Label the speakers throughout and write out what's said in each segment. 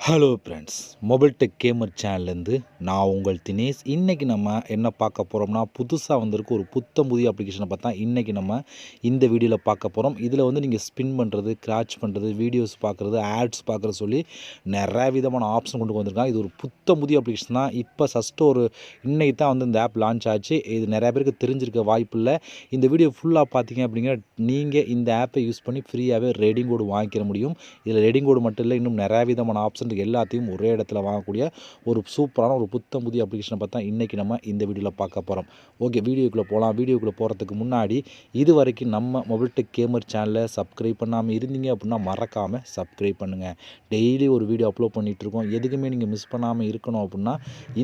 Speaker 1: Hello friends, mobile tech gamer சேனல்லேருந்து நான் உங்கள் தினேஷ். இன்றைக்கி நம்ம என்ன பார்க்க போகிறோம்னா, புதுசாக வந்திருக்கு ஒரு புத்தம் புதிய அப்ளிகேஷனை பார்த்தா இன்றைக்கி நம்ம இந்த வீடியோவில் பார்க்க போகிறோம். இதில் வந்து நீங்கள் ஸ்பின் பண்ணுறது, கிராச் பண்ணுறது, வீடியோஸ் பார்க்குறது, ஆட்ஸ் பார்க்குறது சொல்லி நிறைய விதமான ஆப்ஷன் கொண்டு வந்திருக்காங்க. இது ஒரு புத்தம் புதிய அப்ளிகேஷன் தான். இப்போ இன்றைக்கி தான் வந்து இந்த ஆப் லான்ச் ஆச்சு. இது நிறையா பேருக்கு தெரிஞ்சிருக்க வாய்ப்பு இல்லை. இந்த வீடியோ ஃபுல்லாக பார்த்தீங்க அப்படிங்கிற நீங்கள் இந்த ஆப்பை யூஸ் பண்ணி ஃப்ரீயாகவே ரெடிங் கோடு வாங்கிக்கிற முடியும். இதில் ரெடிங் கோடு மட்டும் இல்லை, இன்னும் நிறையா விதமான ஆப்ஷன் எல்லாத்தையும் ஒரே இடத்துல வாங்கக்கூடிய ஒரு சூப்பரான ஒரு புத்தம் புதிய அப்ளிகேஷனை பார்த்தா இன்றைக்கி நம்ம இந்த வீடியோவில் பார்க்க போகிறோம். ஓகே, வீடியோக்குள்ளே போகலாம். வீடியோக்குள்ளே போகிறதுக்கு முன்னாடி இது வரைக்கும் நம்ம மொபைல் டெக் கேமர் சேனலை சப்ஸ்கிரைப் பண்ணாமல் இருந்தீங்க அப்படின்னா மறக்காமல் சப்ஸ்கிரைப் பண்ணுங்கள். டெய்லி ஒரு வீடியோ அப்லோட் பண்ணிகிட்ருக்கோம். எதுக்குமே நீங்கள் மிஸ் பண்ணாமல் இருக்கணும் அப்படின்னா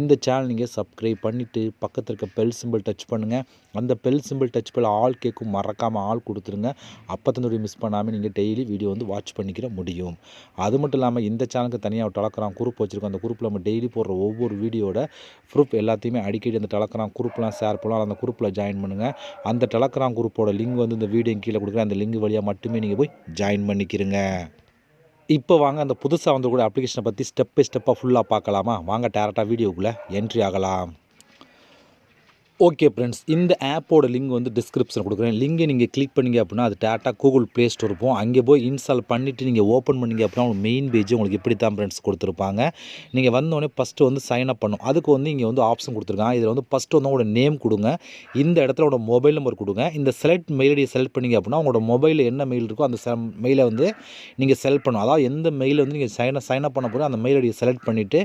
Speaker 1: இந்த சேனல் நீங்கள் சப்ஸ்கிரைப் பண்ணிவிட்டு பக்கத்தில் இருக்க பெல் சிம்பிள் டச் பண்ணுங்கள். அந்த பெல் சிம்பிள் டச் பண்ண ஆல் கேட்கும், மறக்காமல் ஆல் கொடுத்துருங்க. அப்போ தன்னுடைய மிஸ் பண்ணாமல் நீங்கள் டெய்லி வீடியோ வந்து வாட்ச் பண்ணிக்கிற முடியும். அது மட்டும் இல்லாமல் இந்த சேனலுக்கு தனியாக டெலகிராம் குரூப் வச்சுருக்கோம். அந்த குரூப்பில் நம்ம டெய்லி போடுற ஒவ்வொரு வீடியோட ப்ரூஃப் எல்லாத்தையுமே அடிக்கடி அந்த டெலகிராம் குரூப்லாம் ஷேர் பண்ணலாம். அந்த குரூப்பில் ஜாயின் பண்ணுங்கள். அந்த டெலகிராம் குரூப்போட லிங்க் வந்து இந்த வீடியோ கீழே கொடுக்குறேன். அந்த லிங்க் வழியாக மட்டுமே நீங்கள் போய் ஜாயின் பண்ணிக்கிறங்க. இப்போ வாங்க அந்த புதுசாக வந்து கூட அப்ளிகேஷனை பற்றி ஸ்டெப் பை ஸ்டெப்பாக ஃபுல்லாக பார்க்கலாமா? வாங்க டேரெக்டாக வீடியோக்குள்ளே என்ட்ரி ஆகலாம். ஓகே ஃப்ரெண்ட்ஸ், இந்த ஆப்போட லிங்க் வந்து டிஸ்கிரிப்ஷன் கொடுக்குறேன். லிங்கை நீங்கள் கிளிக் பண்ணிங்க அப்படின்னா அது டேட்டா கூகுள் ப்ளே ஸ்டோர் இருக்கும். அங்கே போய் இன்ஸ்டால் பண்ணிவிட்டு நீங்கள் ஓப்பன் பண்ணிங்க அப்படின்னா உங்களுக்கு மெயின் பேஜ் உங்களுக்கு இப்படி தான் ஃப்ரெண்ட்ஸ் கொடுத்துருப்பாங்க. நீங்கள் வந்தோடனே ஃபஸ்ட்டு வந்து சைன் அப் பண்ணும். அதுக்கு வந்து இங்கே வந்து ஆப்ஷன் கொடுத்துருக்காங்க. இதில் வந்து ஃபஸ்ட்டு வந்து உங்களோட நேம் கொடுங்க. இந்த இடத்துல உங்களோட மொபைல் நம்பர் கொடுங்க. இந்த செலக்ட் மெயில் ஐடியை செலக்ட் பண்ணிங்க அப்படின்னா உங்களோட மொபைலில் என்ன மெயில் இருக்கோ அந்த மெயிலை வந்து நீங்கள் செலக்ட் பண்ணணும். அதாவது எந்த மெயில் வந்து நீங்கள் சைன் அப் பண்ண போகிறோம் அந்த மெயில் ஐடியை செலக்ட் பண்ணிவிட்டு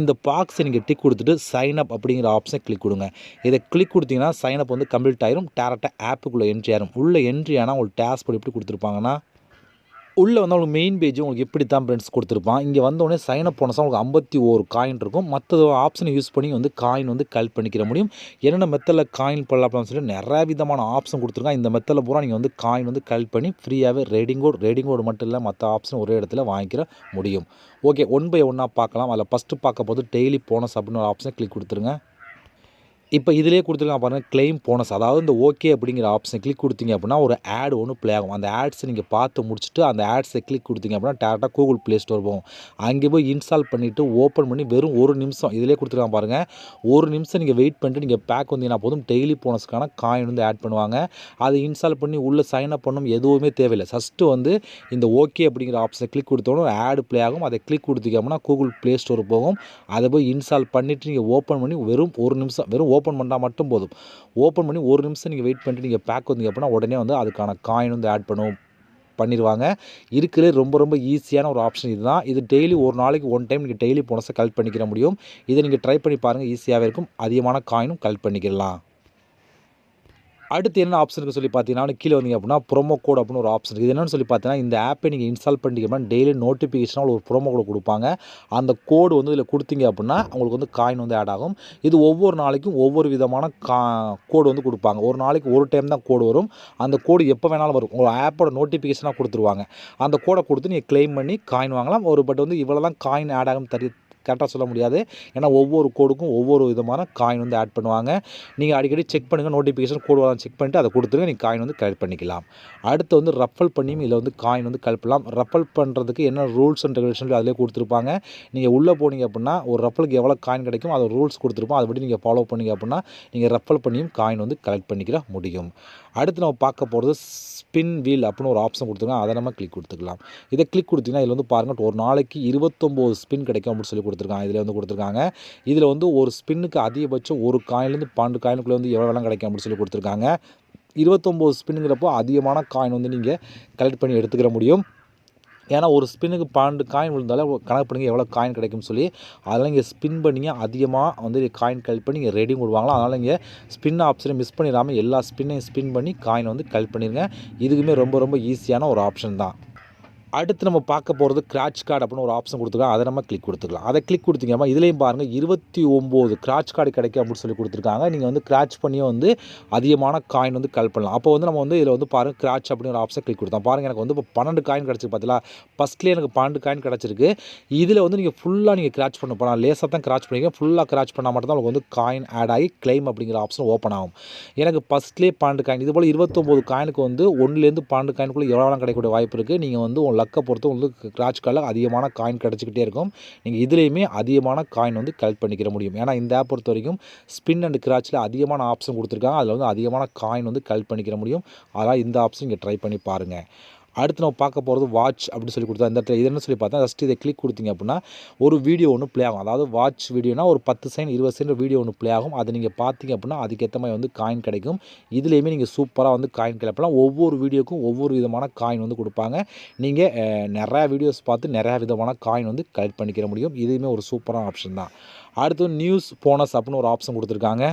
Speaker 1: இந்த பாக்ஸை நீங்கள் டிக் கொடுத்துட்டு சைன் அப் அப்படிங்கிற ஆப்ஷனை கிளிக் கொடுங்க. இதை கிளிக் கொடுத்தீங்கன்னா சைன் அப் வந்து கம்ப்ளீட் ஆயிரும். டேரெக்டாக ஆப்புக்குள்ளே என்ட்ரி ஆயிரும். உள்ளே என்ட்ரி ஆனால் உங்களுக்கு டேஷ்போர்ட் எப்படி கொடுத்துருப்பாங்கன்னா, உள்ளே வந்து உங்களுக்கு மெயின் பேஜ் உங்களுக்கு எப்படி தான் ஃப்ரெண்ட்ஸ் கொடுத்துருப்பான். இங்கே வந்தோடனே சைன் அப் போனஸாக உங்களுக்கு 51 காயின் இருக்கும். மற்ற ஆப்ஷனை யூஸ் பண்ணி வந்து காயின் வந்து கலெக்ட் பண்ணிக்கிற முடியும். என்னென்ன மெத்தடில் காயின் பண்ணலாம் அப்படின்னு சொல்லி நிறைய விதமான ஆப்ஷன் கொடுத்துருக்காங்க. இந்த மெத்தடில் பூரா நீங்கள் வந்து காயின் வந்து கலெக்ட் பண்ணி ஃப்ரீயாகவே ரெடிங் கோடு மட்டும் இல்லை மற்ற ஆப்ஷன் ஒரே இடத்துல வாங்கிக்கிற முடியும். ஓகே, 1 பை 1 பார்க்கலாம். அதில் ஃபஸ்ட்டு பார்க்க போது டெய்லி போனஸ் அப்படின்னு ஒரு ஆப்ஷனை கிளிக் கொடுத்துருங்க. இப்போ இதிலே கொடுத்துருக்காங்க பாருங்கள், கிளைம் போனஸ். அதாவது இந்த ஓகே அப்படிங்கிற ஆப்ஷனை கிளிக் கொடுத்தீங்க அப்படின்னா ஒரு ஆட் ஒன்று ப்ளே ஆகும். அந்த ஆட்ஸை நீங்கள் பார்த்து முடிச்சுட்டு அந்த ஆட்ஸை கிளிக் கொடுத்தீங்க அப்படின்னா டேரெக்டாக கூகுள் ப்ளே ஸ்டோர் போகும். அங்கே போய் இன்ஸ்டால் பண்ணிவிட்டு ஓப்பன் பண்ணி வெறும் 1 நிமிஷம் இதிலே கொடுத்துருக்காங்க பாருங்கள். 1 நிமிஷம் நீங்கள் வெயிட் பண்ணிட்டு நீங்கள் பேக் வந்தீங்கன்னா போதும் டெய்லி போனஸ்க்கான காயின் வந்து ஆட் பண்ணுவாங்க. அதை இன்ஸ்டால் பண்ணி உள்ளே சைன் அப் பண்ணணும் எதுவுமே தேவையில்லை. ஃபஸ்ட்டு வந்து இந்த ஓகே அப்படிங்கிற ஆப்ஷனை கிளிக் கொடுத்தோன்னு ஒரு ஆடு ப்ளே ஆகும். அதை கிளிக் கொடுத்தீங்க அப்படின்னா கூகுள் ப்ளே ஸ்டோர் போகும். அதை போய் இன்ஸ்டால் பண்ணிவிட்டு நீங்கள் ஓப்பன் பண்ணி வெறும் 1 நிமிஷம் ஓப்பன் பண்ணால் மட்டும் போதும். ஓப்பன் பண்ணி 1 நிமிஷம் நீங்கள் வெயிட் பண்ணிட்டு நீங்கள் பேக் வந்தீங்க அப்படின்னா உடனே வந்து அதுக்கான காயின் வந்து ஆட் பண்ணிடுவாங்க. இருக்கிறது ரொம்ப ஈஸியான ஒரு ஆப்ஷன் இதுதான். இது டெய்லி ஒரு நாளைக்கு 1 டைம் நீங்கள் டெய்லி போனஸை கலெக்ட் பண்ணிக்கிற முடியும். இதை நீங்கள் ட்ரை பண்ணி பாருங்கள், ஈஸியாகவே இருக்கும். அதிகமான காயினும் கலெக்ட் பண்ணிக்கலாம். அடுத்து என்ன ஆப்ஷன் இருக்குது சொல்லி பார்த்தீங்கன்னா, கீழே வந்தீங்க அப்படின்னா ப்ரோமோ கோட் அப்படின்னு ஒரு ஆப்ஷன் இருக்குது. இது என்னென்னு சொல்லி பார்த்தீங்கன்னா, இந்த ஆப்பை நீங்கள் இன்ஸ்டால் பண்ணிட்டீங்கன்னா டெய்லி நோட்டிஃபிகேஷனாக ஒரு ப்ரோமோ கோட் கொடுப்பாங்க. அந்த கோடு வந்து இதில் கொடுத்தீங்க அப்படின்னா உங்களுக்கு வந்து காயின் வந்து ஆட் ஆகும். இது ஒவ்வொரு நாளைக்கும் ஒவ்வொரு விதமான கோடு வந்து கொடுப்பாங்க. ஒரு நாளைக்கு ஒரு டைம் தான் கோடு வரும். அந்த கோடு எப்போ வேணாலும் வரும். உங்கள் ஆப்போட நோட்டிஃபிகேஷனாக கொடுத்துருவாங்க. அந்த கோடை கொடுத்து நீங்கள் கிளைம் பண்ணி காயின் வாங்கலாம். பட் வந்து இவ்வளோ தான் காயின் ஆட் ஆகும் கரெக்டாக சொல்ல முடியாது. ஏன்னா ஒவ்வொரு கோடுக்கும் ஒவ்வொரு விதமான காயின் வந்து ஆட் பண்ணுவாங்க. நீங்கள் அடிக்கடி செக் பண்ணுங்கள். நோட்டிஃபிகேஷன் கோடு வர செக் பண்ணிவிட்டு அதை கொடுத்துருங்க. நீங்கள் காயின் வந்து கலெக்ட் பண்ணிக்கலாம். அடுத்து வந்து ரஃபல் பண்ணியும் இதில் வந்து காயின் வந்து கலெக்ட் பண்ணலாம். ரஃபல் பண்ணுறதுக்கு என்ன ரூல்ஸ் அண்ட் ரெகுலேஷன் அதிலே கொடுத்துருப்பாங்க. நீங்கள் உள்ளே போனீங்க அப்படின்னா ஒரு ரஃபலுக்கு எவ்வளோ காயின் கிடைக்கும் அதை ரூல்ஸ் கொடுத்துருப்போம். அதுபடி நீங்கள் ஃபாலோ பண்ணிங்க அப்படின்னா நீங்கள் ரஃபல் பண்ணியும் காயின் வந்து கலெக்ட் பண்ணிக்கிற முடியும். அடுத்து நம்ம பார்க்க போகிறது ஸ்பின் வீல் அப்படின்னு ஒரு ஆப்ஷன் கொடுத்துருக்காங்க. அதை நம்ம கிளிக் கொடுத்துக்கலாம். இதை கிளிக் கொடுத்தீங்கன்னா இதில் வந்து பாருங்கள், ஒரு நாளைக்கு 29 ஸ்பின் கிடைக்கும் அப்படின்னு சொல்லி கொடுத்துருக்காங்க. இதில் வந்து கொடுத்துருக்காங்க. இதில் வந்து ஒரு ஸ்பின்னுக்கு அதிகபட்சம் ஒரு காயின்லேருந்து 12 காயினுக்குள்ளே வந்து எவ்வளோ வேணாலும் கிடைக்கும் அப்படின்னு சொல்லி கொடுத்துருக்காங்க. 29 ஸ்பின்னுங்கிறப்போ அதிகமான காயின் வந்து நீங்கள் கலெக்ட் பண்ணி எடுத்துக்கிற முடியும். ஏன்னா ஒரு ஸ்பின்னுக்கு 12 காயின் விழுந்தாலே கணக்கு பண்ணுங்கள் எவ்வளோ காயின் கிடைக்கும்னு சொல்லி. அதெல்லாம் இங்கே ஸ்பின் பண்ணிங்க அதிகமாக வந்து காயின் கலெக்ட் பண்ணி இங்கே ரெடியும் கொடுவாங்களா. அதனால் இங்கே ஸ்பின் ஆப்ஷனை மிஸ் பண்ணிடாமல் எல்லா ஸ்பின்னையும் ஸ்பின் பண்ணி காயின் வந்து கலெக்ட் பண்ணிடுங்க. இதுக்குமே ரொம்ப ஈஸியான ஒரு ஆப்ஷன் தான். அடுத்து நம்ம பார்க்க போகிறது கிராச் கார்டு அப்படின்னு ஒரு ஆப்ஷன் கொடுத்துருக்காங்க. அதை நம்ம கிளிக் கொடுத்துக்கலாம். அதை கிளிக் கொடுத்தீங்கன்னா இதுலேயும் பாருங்கள் 29 கிராச் கார்டு கிடைக்கும் அப்படின்னு சொல்லி கொடுத்துருக்காங்க. நீங்கள் வந்து கிராச் பண்ணியும் வந்து அதிகமான காயின் வந்து கலெக்ட் பண்ணலாம். அப்போ வந்து நம்ம வந்து இதில் வந்து பாருங்கள் கிராச் அப்படின்னு ஒரு ஆப்ஷன் கிளிக் கொடுத்தோம். பாருங்கள், எனக்கு வந்து இப்போ 12 காயின் கிடச்சிருக்கு. பார்த்தீங்களா, ஃபஸ்ட்லேயே எனக்கு 12 காயின் கிடச்சிருக்கு. இதில் வந்து நீங்கள் ஃபுல்லாக நீங்கள் கிராச் பண்ண போகலாம். லேசாக தான் கிராச் பண்ணிக்க, ஃபுல்லாக கிராச் பண்ணால் மட்டும் தான் உங்களுக்கு வந்து காயின் ஆட் ஆகி கிளைம் அப்படிங்கிற ஆப்ஷன் ஓப்பன் ஆகும். எனக்கு ஃபஸ்ட்லேயே 12 காயின், இதுபோல் 29 காயினுக்கு வந்து 1லேருந்து 12 காயினுக்குள்ளே எவ்வளோ கிடைக்கக்கூடிய வாய்ப்பு இருக்குது. நீங்கள் வந்து லக்கை பொறுத்து உங்களுக்கு ஸ்க்ராட்ச் கார்டில் அதிகமான காயின் கிடச்சிக்கிட்டே இருக்கும். நீங்கள் இதுலேயுமே அதிகமான காயின் வந்து கலெக்ட் பண்ணிக்கிற முடியும். ஏன்னா இந்த ஆப் பொறுத்த வரைக்கும் ஸ்பின் அண்ட் ஸ்க்ராட்சில் அதிகமான ஆப்ஷன் கொடுத்துருக்காங்க. அதில் வந்து அதிகமான காயின் வந்து கலெக்ட் பண்ணிக்கிற முடியும். அதனால் இந்த ஆப்ஷன் இங்கே ட்ரை பண்ணி பாருங்கள். அடுத்து நம்ம பார்க்க போகிறது வாட்ச் அப்படின்னு சொல்லி கொடுத்தா இந்த இடத்துல இது என்ன சொல்லி பார்த்தா ஜஸ்ட் இதை கிளிக் கொடுத்தீங்க அப்படின்னா ஒரு வீடியோ ஒன்று ப்ளே ஆகும். அதாவது வாட்ச் வீடியோனா ஒரு 10 செகண்ட் 20 செகண்ட் வீடியோ ஒன்று ப்ளே ஆகும். அதை நீங்கள் பார்த்தீங்க அப்படின்னா அதுக்கேற்ற மாதிரி வந்து காயின் கிடைக்கும். இதுலேயுமே நீங்கள் சூப்பராக வந்து காயின் கிளப்பலாம். ஒவ்வொரு வீடியோக்கும் ஒவ்வொரு விதமான காயின் வந்து கொடுப்பாங்க. நீங்கள் நிறையா வீடியோஸ் பார்த்து நிறையா விதமான காயின் வந்து கலெக்ட் பண்ணிக்கிற முடியும். இதுவுமே ஒரு சூப்பரான ஆப்ஷன் தான். அடுத்து நியூஸ் போனஸ் அப்படின்னு ஒரு ஆப்ஷன் கொடுத்துருக்காங்க.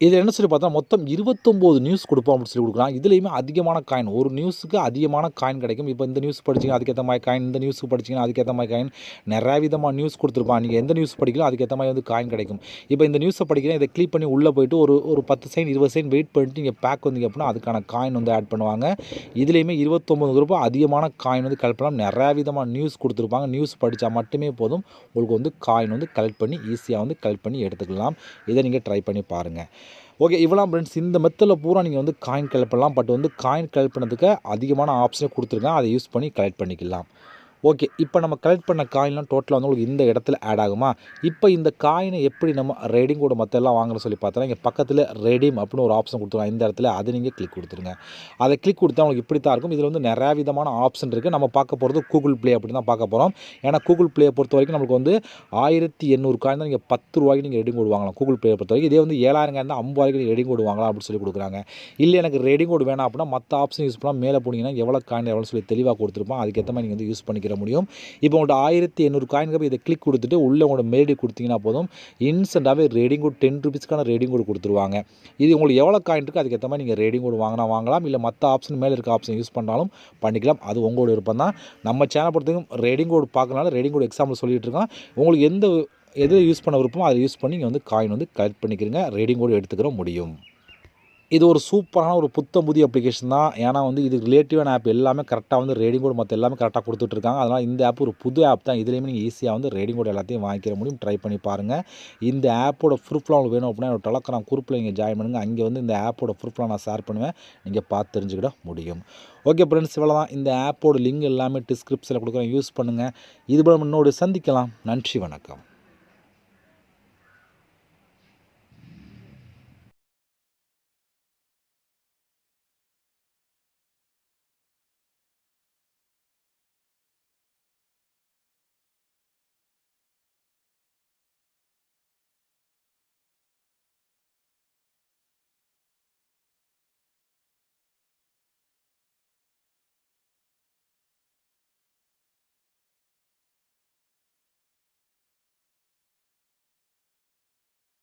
Speaker 1: இதில் என்ன சொல்லி பார்த்தா மொத்தம் 29 நியூஸ் கொடுப்போம் அப்படின்னு சொல்லி கொடுக்குறாங்க. இதுலேயுமே அதிகமான காயின் ஒரு நியூஸுக்கு அதிகமான காயின் கிடைக்கும். இப்போ இந்த நியூஸ் படிச்சிங்கன்னா அதுக்கேற்ற மாதிரி காயின், இந்த நியூஸ் படிச்சிங்கன்னா அதுக்கேற்ற மாதிரி காயின், நிறையா விதமாக நியூஸ் கொடுத்துருப்பாங்க. நீங்கள் எந்த நியூஸ் படிக்கலாம் அதுக்கேற்ற மாதிரி வந்து காயின் கிடைக்கும். இப்போ இந்த நியூஸை படிக்கிறேன் இதை கிளிக் பண்ணி உள்ளே போய்ட்டு ஒரு 10 செகண்ட் 20 செகண்ட் வெயிட் பண்ணிட்டு நீங்கள் பேக் வந்தீங்க அப்படின்னா அதுக்கான காயின் வந்து ஆட் பண்ணுவாங்க. இதுலேயுமே 29 குரூப் அதிகமான காயின் வந்து கலெக்ட் பண்ணலாம். நிறையா விதமான நியூஸ் கொடுத்துருப்பாங்க. நியூஸ் படித்தா மட்டுமே போதும் உங்களுக்கு வந்து காயின் வந்து கலெக்ட் பண்ணி ஈஸியாக வந்து கலெக்ட் பண்ணி எடுத்துக்கலாம். இதை நீங்கள் ட்ரை பண்ணி பாருங்கள். ஓகே, இவ்வளோ ஃப்ரெண்ட்ஸ் இந்த மெத்தடில் பூரா நீங்கள் வந்து காயின் கலெக்ட் பண்ணலாம். பட் வந்து காயின் கலெக்ட் பண்ணதுக்கு அதிகமான ஆப்ஷனே கொடுத்துருக்கேன். அதை யூஸ் பண்ணி கலெக்ட் பண்ணிக்கலாம். ஓகே, இப்போ நம்ம கலெக்ட் பண்ண காயின்லாம் டோட்டலாக வந்து உங்களுக்கு இந்த இடத்துல ஆட் ஆகுமா? இப்போ இந்த காயினை எப்படி நம்ம ரெடீம் கோடு மற்றெல்லாம் வாங்கணும்னு சொல்லி பார்த்தோன்னா இங்கே பக்கத்தில் ரெடீம் அப்படின்னு ஒரு ஆப்ஷன் கொடுத்துருவாங்க. இந்த இடத்துல அதை நீங்கள் கிளிக் கொடுத்துருங்க. அதை கிளிக் கொடுத்தா உங்களுக்கு இப்படி தான் இருக்கும். இதில் வந்து நிறையா விதமான ஆப்ஷன் இருக்குது. நம்ம பார்க்க போகிறது கூகுள் ப்ளே அப்படி தான் பார்க்க போகிறோம். ஏன்னா கூகுள் ப்ளே பொறுத்த வரைக்கும் நம்மளுக்கு வந்து 1800 காயின் தான் நீங்கள் 10 ரூபாய்க்கு நீங்கள் ரெடீம் கோடு வாங்கலாம். கூகுள் ப்ளே பொறுத்த வரைக்கும் இதே வந்து 7000 இருந்தால் 50 ரூபாய்க்கு நீங்கள் ரெடீம் கோடு வாங்கலாம் அப்படின்னு சொல்லி கொடுக்குறாங்க. இல்லை எனக்கு ரெடீம் கோடு வேணாம் அப்படின்னா மற்ற ஆப்ஷன் யூஸ் பண்ணால் மேலே போனீங்கன்னா எவ்வளோ காயின் எவ்வளோ சொல்லி தெளிவாக கொடுத்துருப்போம். அதுக்கேற்ற மாதிரி நீங்கள் வந்து யூஸ் பண்ணிக்கிற முடியும். இப்போ உங்கள்கிட்ட 1800 காயினுக்கு இதை கிளிக் கொடுத்துட்டு உள்ளே உங்களோட மெயில் ஐடி கொடுத்தீங்கன்னா போதும் இன்ஸ்டண்ட்டாகவே ரேடிங் கோட் 10 ரூபீஸ்க்கான ரேடிங் கோடு கொடுத்துருவாங்க. இது உங்களுக்கு எவ்வளோ காயின் இருக்குது அதுக்கேற்ற மாதிரி நீங்கள் ரேடிங் கோடு வாங்கலாம். இல்லை மற்ற ஆப்ஷன் மேலே இருக்க ஆப்ஷன் யூஸ் பண்ணாலும் பண்ணிக்கலாம். அது உங்களோட விருப்பம் தான். நம்ம சேனல் பொறுத்தவரைக்கும் ரேடிங் கோடு பார்க்கறனால ரேடிங் கோடு எக்ஸாம்பிள் சொல்லிட்டு இருக்கோம். உங்களுக்கு எது யூஸ் பண்ண விருப்பமோ அதை யூஸ் பண்ணி நீங்கள் வந்து காயின் வந்து கலெக்ட் பண்ணிக்கிறீங்க. ரேடிங் கோடு எடுத்துக்கிற முடியும். இது ஒரு சூப்பரான ஒரு புதிய அப்ளிகேஷன் தான். ஏன்னா வந்து இது ரிலேட்டிவான ஆப் எல்லாமே கரெக்டாக வந்து ரேடிங் கோடு மற்ற எல்லாமே கரெக்டாக கொடுத்துட்ருக்காங்க. அதனால் இந்த ஆப் ஒரு புது ஆப் தான். இதுலேயுமே நீங்கள் ஈஸியாக வந்து ரேடிங் கோடு எல்லாத்தையும் வாங்கிக்கிற முடியும். ட்ரை பண்ணி பாருங்கள். இந்த ஆப்போட ப்ரூஃப்லாம் உங்களுக்கு வேணும் அப்படின்னா என்னோட டெலகிராம் குரூப்பில் நீங்கள் ஜாயின் பண்ணுங்கள். அங்கே வந்து இந்த ஆப்போட ப்ரூஃப்லாம் நான் ஷேர் பண்ணுவேன். நீங்கள் பார்த்து தெரிஞ்சுக்கிட முடியும். ஓகே ஃப்ரெண்ட்ஸ், இவ்வளோ தான். இந்த ஆப்போட லிங்க் எல்லாமே டிஸ்கிரிப்ஷனில் கொடுக்குறேன். யூஸ் பண்ணுங்கள். இது போல இன்னொரு சந்திக்கலாம். நன்றி, வணக்கம்.